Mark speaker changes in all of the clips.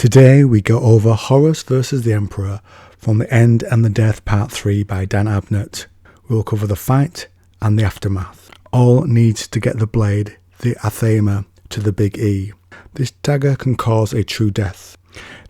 Speaker 1: Today we go over Horus vs the Emperor from The End and the Death Part 3 by Dan Abnett. We will cover the fight and the aftermath. All needs to get the blade, the athema, to the big E. This dagger can cause a true death.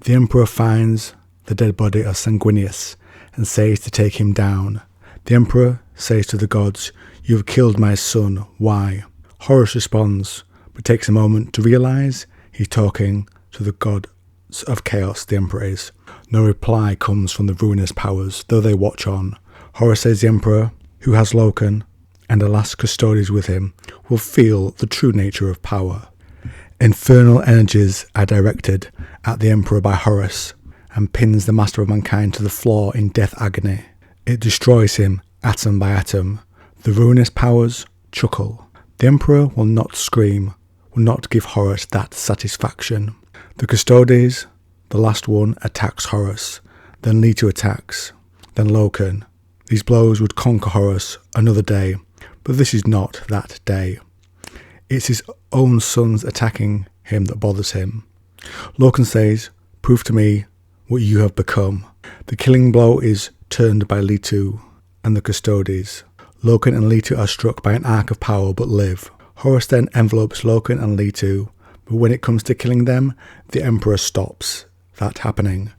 Speaker 1: The Emperor finds the dead body of Sanguinius and says to take him down. The Emperor says to the gods, "You have killed my son, why?" Horus responds, but takes a moment to realise he's talking to the god of chaos, the Emperor is. No reply comes from the ruinous powers, though they watch on. Horus says the Emperor, who has Loken and the last custodies with him, will feel the true nature of power. Infernal energies are directed at the Emperor by Horus and pins the master of mankind to the floor in death agony. It destroys him atom by atom. The ruinous powers chuckle. The Emperor will not scream, will not give Horus that satisfaction. The Custodes, the last one, attacks Horus, then Leto attacks, then Loken. These blows would conquer Horus another day, but this is not that day. It's his own sons attacking him that bothers him. Loken says, "Prove to me what you have become." The killing blow is turned by Leto and the Custodes. Loken and Leto are struck by an arc of power but live. Horus then envelopes Loken and Leto, but when it comes to killing them, the Emperor stops that happening,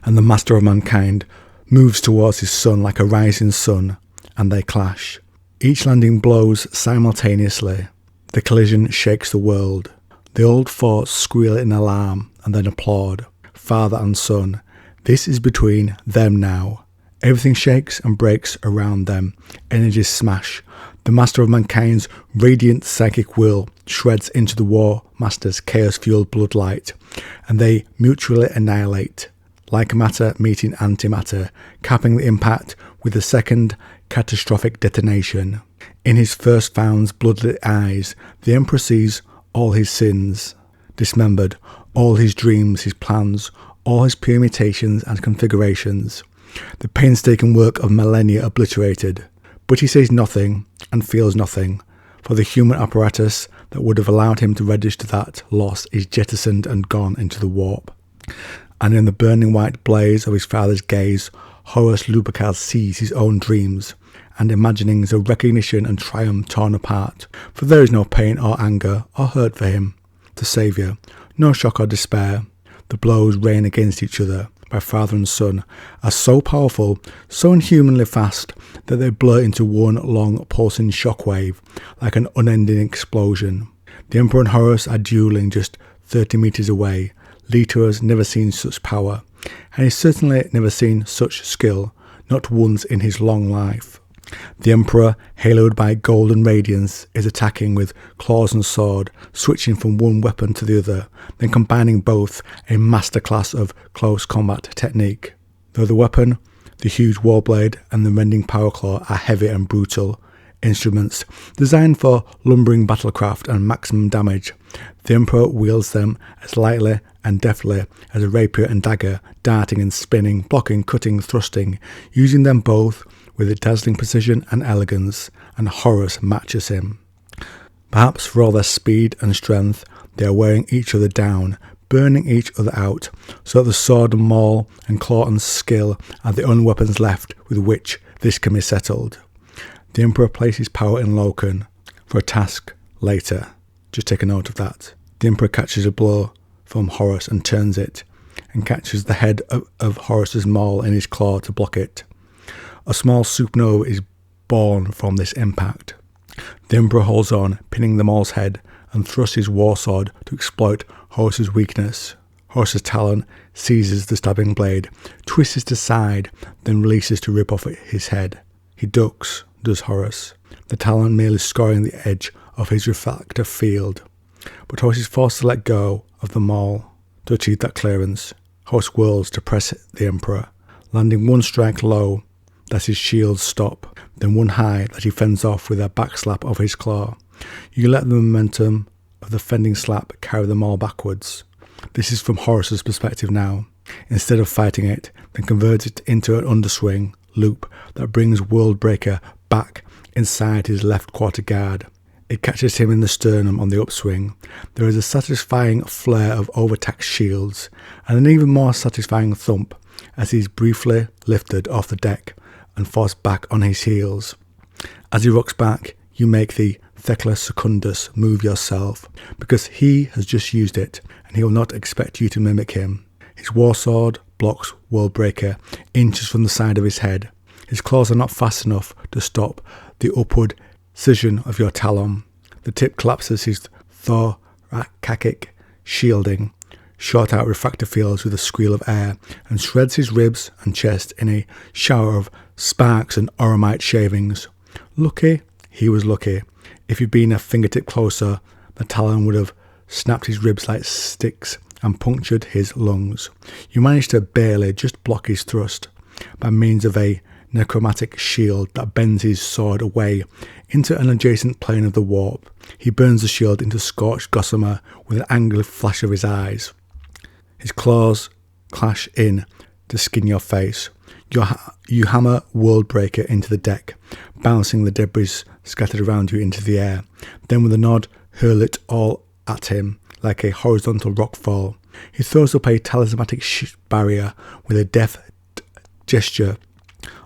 Speaker 1: and the master of mankind moves towards his son like a rising sun, and they clash. Each landing blows simultaneously. The collision shakes the world. The old forts squeal in alarm and then applaud. Father and son. This is between them now. Everything shakes and breaks around them. Energies smash. The master of mankind's radiant psychic will shreds into the war master's chaos-fueled bloodlight, and they mutually annihilate, like matter meeting antimatter, capping the impact with a second catastrophic detonation. In his first found's bloodlit eyes, the Emperor sees all his sins dismembered, all his dreams, his plans, all his permutations and configurations, the painstaking work of millennia obliterated. But he says nothing and feels nothing, for the human apparatus that would have allowed him to register that loss is jettisoned and gone into the warp. And in the burning white blaze of his father's gaze, Horus Lupercal sees his own dreams and imaginings of recognition and triumph torn apart, for there is no pain or anger or hurt for him, the saviour, no shock or despair. The blows rain against each other by father and son are so powerful, so inhumanly fast, that they blur into one long pulsing shockwave, like an unending explosion. The Emperor and Horus are duelling just 30 metres away. Leto has never seen such power, and he's certainly never seen such skill, not once in his long life. The Emperor, haloed by golden radiance, is attacking with claws and sword, switching from one weapon to the other, then combining both, a masterclass of close combat technique. Though the weapon, the huge warblade and the rending power claw are heavy and brutal instruments, designed for lumbering battlecraft and maximum damage, the Emperor wields them as lightly and deftly as a rapier and dagger, darting and spinning, blocking, cutting, thrusting, using them both with a dazzling precision and elegance, and Horus matches him. Perhaps for all their speed and strength, they are wearing each other down, burning each other out, so that the sword and maul and claw and skill are the only weapons left with which this can be settled. The Emperor places power in Loken for a task later. Just take a note of that. The Emperor catches a blow from Horus and turns it, and catches the head of Horus's maul in his claw to block it. A small supernova is born from this impact. The Emperor holds on, pinning the maul's head, and thrusts his warsword to exploit Horus's weakness. Horus's talon seizes the stabbing blade, twists it aside, then releases to rip off his head. He ducks, does Horus, the talon merely scoring the edge of his refractive field. But Horus is forced to let go of the maul to achieve that clearance. Horus whirls to press the Emperor, landing one strike low that his shields stop, then one high that he fends off with a backslap of his claw. You let the momentum of the fending slap carry them all backwards. This is from Horus's perspective now. Instead of fighting it, then converts it into an underswing loop that brings Worldbreaker back inside his left quarter guard. It catches him in the sternum on the upswing. There is a satisfying flare of overtaxed shields, and an even more satisfying thump as he's briefly lifted off the deck and forced back on his heels. As he rocks back, you make the Thecla Secundus move yourself, because he has just used it, and he will not expect you to mimic him. His warsword blocks Worldbreaker inches from the side of his head. His claws are not fast enough to stop the upward scission of your talon. The tip collapses his thoracic shielding, shot out refractor fields with a squeal of air, and shreds his ribs and chest in a shower of sparks and oromite shavings. Lucky, he was lucky. If he'd been a fingertip closer, the talon would have snapped his ribs like sticks and punctured his lungs. You managed to barely just block his thrust by means of a necromantic shield that bends his sword away into an adjacent plane of the warp. He burns the shield into scorched gossamer with an angry flash of his eyes. His claws clash in to skin your face. You hammer Worldbreaker into the deck, bouncing the debris scattered around you into the air. Then with a nod, hurl it all at him like a horizontal rockfall. He throws up a talismanic barrier with a deft gesture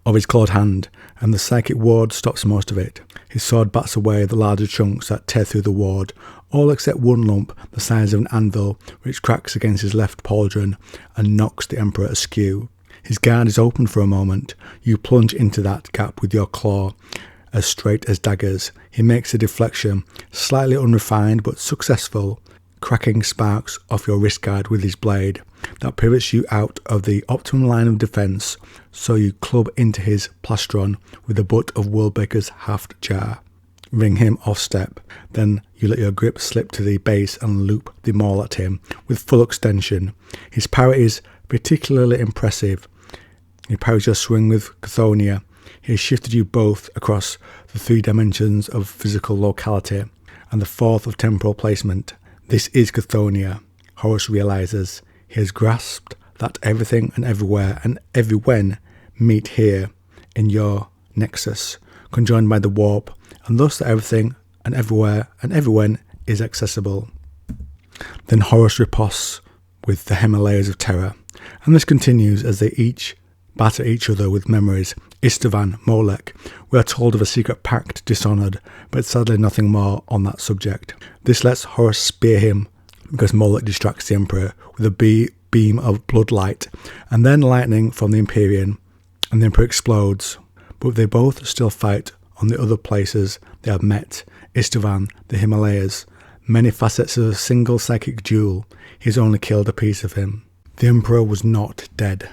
Speaker 1: of his clawed hand, and the psychic ward stops most of it. His sword bats away the larger chunks that tear through the ward, all except one lump the size of an anvil, which cracks against his left pauldron and knocks the Emperor askew. His guard is open for a moment. You plunge into that gap with your claw, as straight as daggers. He makes a deflection, slightly unrefined but successful, cracking sparks off your wrist guard with his blade. That pivots you out of the optimum line of defence, so you club into his plastron with the butt of Worldbreaker's haft jar. Ring him off step. Then you let your grip slip to the base and loop the maul at him with full extension. His power is particularly impressive. He parries your swing with Chthoniya. He has shifted you both across the 3 dimensions of physical locality and the 4th of temporal placement. This is Chthoniya. Horus realizes he has grasped that everything and everywhere and everywhen meet here in your nexus, conjoined by the warp, and thus that everything and everywhere and everywhen is accessible. Then Horus riposts with the Himalayas of terror, and this continues as they each batter each other with memories. Istvan, Molech, we are told of a secret pact dishonoured, but sadly nothing more on that subject. This lets Horus spear him, because Molech distracts the Emperor with a beam of blood light, and then lightning from the Empyrean, and the Emperor explodes. But they both still fight on the other places they have met. Istvan, the Himalayas, many facets of a single psychic duel. He's only killed a piece of him. The Emperor was not dead.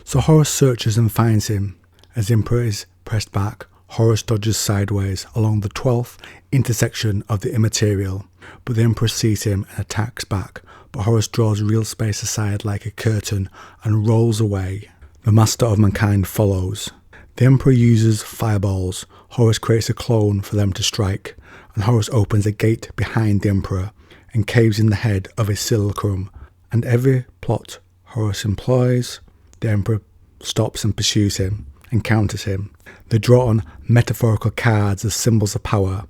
Speaker 1: So Horus searches and finds him. As the Emperor is pressed back, Horus dodges sideways along the 12th intersection of the immaterial, but the Emperor sees him and attacks back, but Horus draws real space aside like a curtain and rolls away. The Master of Mankind follows. The Emperor uses fireballs. Horus creates a clone for them to strike, and Horus opens a gate behind the Emperor and caves in the head of a simulacrum, and every plot Horus employs, the Emperor stops and pursues him and counters him. They draw on metaphorical cards as symbols of power,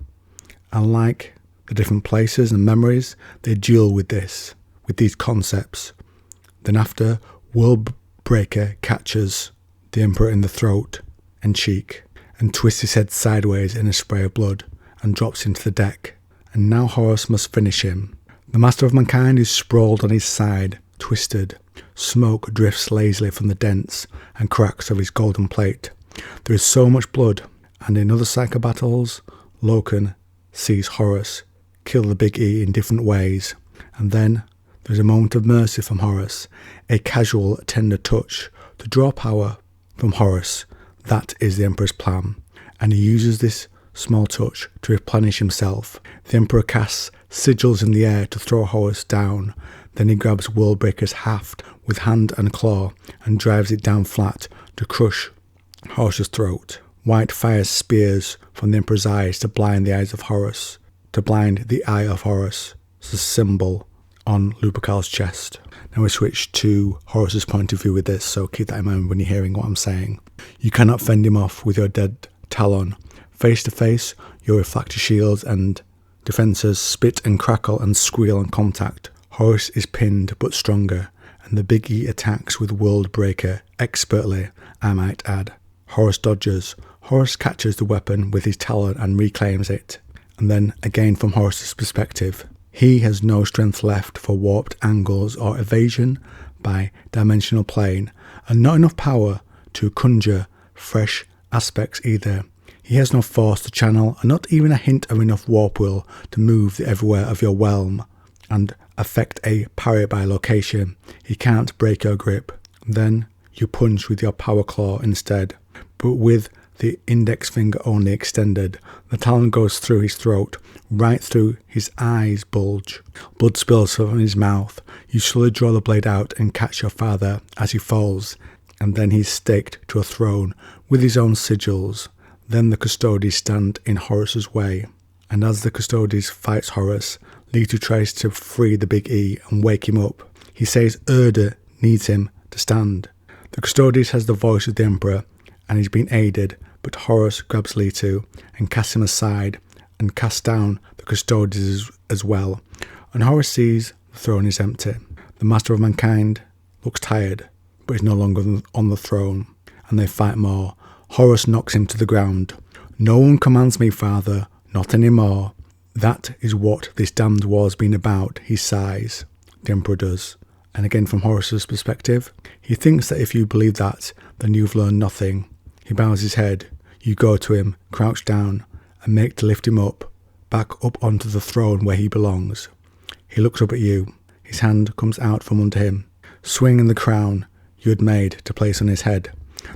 Speaker 1: and like the different places and memories, they duel with these concepts. Then after, Worldbreaker catches the Emperor in the throat and cheek, and twists his head sideways in a spray of blood, and drops into the deck. And now Horus must finish him. The Master of Mankind is sprawled on his side, twisted. Smoke drifts lazily from the dents and cracks of his golden plate. There is so much blood, and in other psycho battles, Loken sees Horus kill the Big E in different ways, and then there is a moment of mercy from Horus, a casual, tender touch to draw power from Horus. That is the Emperor's plan, and he uses this small touch to replenish himself. The Emperor casts sigils in the air to throw Horus down. Then he grabs Worldbreaker's haft with hand and claw and drives it down flat to crush Horus's throat. White fire spears from the Emperor's eyes to blind the eyes of Horus, to blind the eye of Horus, the symbol on Lupercal's chest. Now we switch to Horus's point of view with this, so keep that in mind when you're hearing what I'm saying. You cannot fend him off with your dead talon. Face to face, your refractor shields and Defences spit and crackle and squeal on contact. Horus is pinned but stronger, and the Big E attacks with World Breaker, expertly, I might add. Horus dodges. Horus catches the weapon with his talon and reclaims it. And then, again from Horus's perspective, he has no strength left for warped angles or evasion by dimensional plane, and not enough power to conjure fresh aspects either. He has no force to channel, and not even a hint of enough warp will to move the everywhere of your realm and affect a parry by location. He can't break your grip. Then you punch with your power claw instead, but with the index finger only extended. The talon goes through his throat, right through his eyes bulge. Blood spills from his mouth. You slowly draw the blade out and catch your father as he falls, and then he's staked to a throne with his own sigils. Then the Custodes stand in Horus's way, and as the Custodes fights Horus, Leto tries to free the Big E and wake him up. He says Erda needs him to stand. The Custodes has the voice of the Emperor, and he's been aided, but Horus grabs Leto and casts him aside and casts down the Custodes as well. And Horus sees the throne is empty. The Master of Mankind looks tired, but is no longer on the throne, and they fight more. Horus knocks him to the ground. No one commands me, father, not anymore. That is what this damned war's been about, he sighs. The Emperor does. And again from Horus's perspective, he thinks that if you believe that, then you've learned nothing. He bows his head. You go to him, crouch down, and make to lift him up, back up onto the throne where he belongs. He looks up at you. His hand comes out from under him, swinging the crown you had made to place on his head.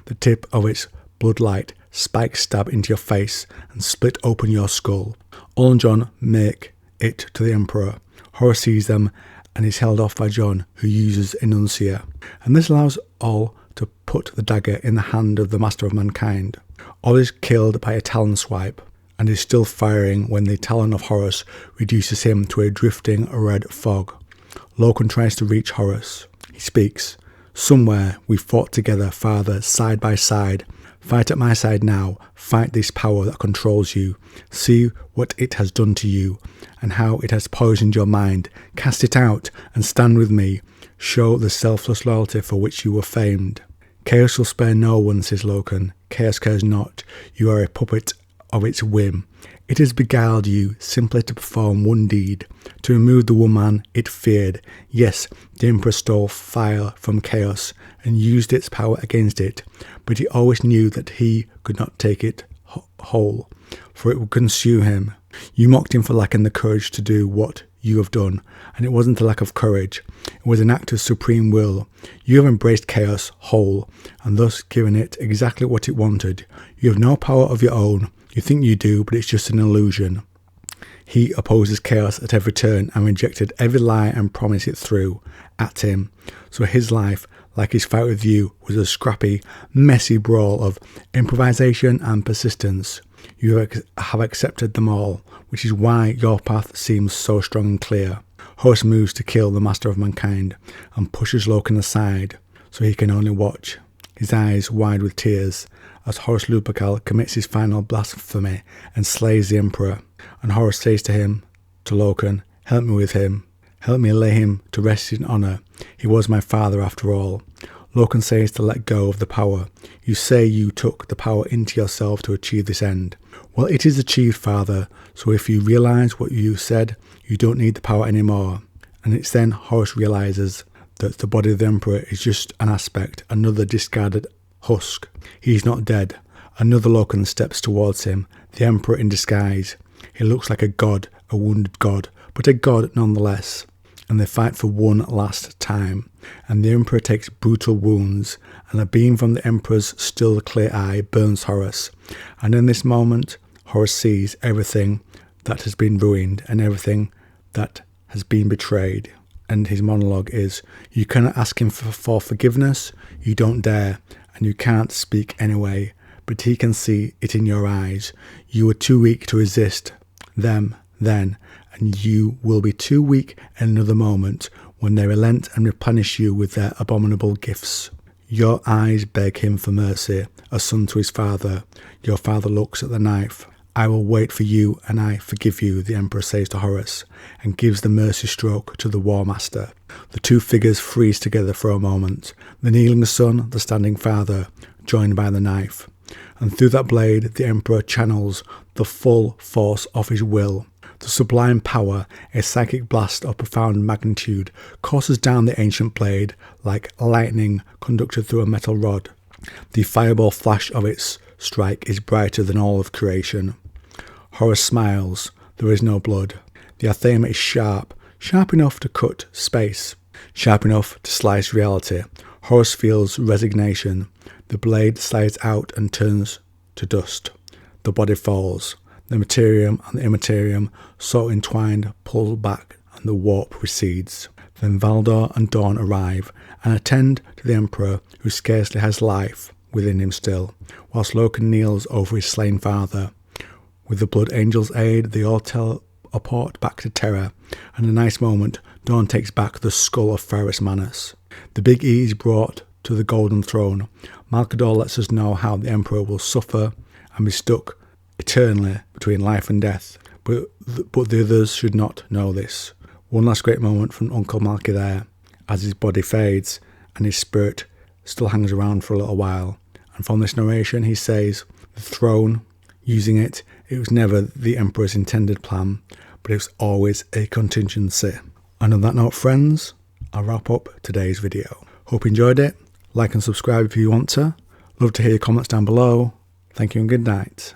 Speaker 1: The tip of its bloodlight spikes stab into your face and split open your skull. All and John make it to the Emperor. Horus sees them and is held off by John, who uses Enuncia. And this allows all to put the dagger in the hand of the Master of Mankind. All is killed by a talon swipe, and is still firing when the talon of Horus reduces him to a drifting red fog. Loken tries to reach Horus. He speaks. Somewhere we fought together, father, side by side. Fight at my side now. Fight this power that controls you. See what it has done to you, and how it has poisoned your mind. Cast it out, and stand with me. Show the selfless loyalty for which you were famed. Chaos will spare no one, says Loken. Chaos cares not. You are a puppet of its whim. It has beguiled you simply to perform one deed, to remove the woman it feared. Yes, the Emperor stole fire from Chaos and used its power against it, but he always knew that he could not take it whole, for it would consume him. You mocked him for lacking the courage to do what you have done, and it wasn't a lack of courage. It was an act of supreme will. You have embraced Chaos whole, and thus given it exactly what it wanted. You have no power of your own. You think you do, but it's just an illusion. He opposes Chaos at every turn and rejected every lie and promise it threw at him. So his life, like his fight with you, was a scrappy, messy brawl of improvisation and persistence. You have accepted them all, which is why your path seems so strong and clear. Horus moves to kill the Master of Mankind and pushes Loken aside so he can only watch, his eyes wide with tears, as Horus Lupercal commits his final blasphemy and slays the Emperor. And Horus says to him, to Loken, help me with him. Help me lay him to rest in honour. He was my father after all. Loken says to let go of the power. You say you took the power into yourself to achieve this end. Well, it is achieved, father, so if you realise what you said, you don't need the power anymore. And it's then Horus realises that the body of the Emperor is just an aspect, another discarded husk. He is not dead. Another Loken steps towards him, the Emperor in disguise. He looks like a god, a wounded god, but a god nonetheless. And they fight for one last time. And the Emperor takes brutal wounds, and a beam from the Emperor's still clear eye burns Horus. And in this moment, Horus sees everything that has been ruined and everything that has been betrayed. And his monologue is, you cannot ask him for forgiveness, you don't dare, and you can't speak anyway, but he can see it in your eyes. You were too weak to resist them then, and you will be too weak in another moment when they relent and replenish you with their abominable gifts. Your eyes beg him for mercy, a son to his father. Your father looks at the knife. I will wait for you and I forgive you, the Emperor says to Horus, and gives the mercy stroke to the War Master. The two figures freeze together for a moment, the kneeling son, the standing father, joined by the knife. And through that blade, the Emperor channels the full force of his will. The sublime power, a psychic blast of profound magnitude, courses down the ancient blade like lightning conducted through a metal rod. The fireball flash of its strike is brighter than all of creation. Horus smiles. There is no blood. The Athema is sharp enough to cut space, sharp enough to slice reality. Horus feels resignation. The blade slides out and turns to dust. The body falls. The materium and the immaterium, so entwined, pull back, and the warp recedes. Then Valdor and Dawn arrive and attend to the Emperor, who scarcely has life within him still, whilst Loken kneels over his slain father. With the Blood Angel's aid, they all teleport back to Terra, and in a nice moment, Dawn takes back the skull of Ferrus Manus. The Big E is brought to the Golden Throne. Malcador lets us know how the Emperor will suffer and be stuck eternally between life and death, but the others should not know this. One last great moment from Uncle Malky there, as his body fades and his spirit still hangs around for a little while. And from this narration he says, the throne, using it was never the Emperor's intended plan, but it was always a contingency. And on that note, friends, I'll wrap up today's video. Hope you enjoyed it. Like and subscribe if you want to. Love to hear your comments down below. Thank you and good night.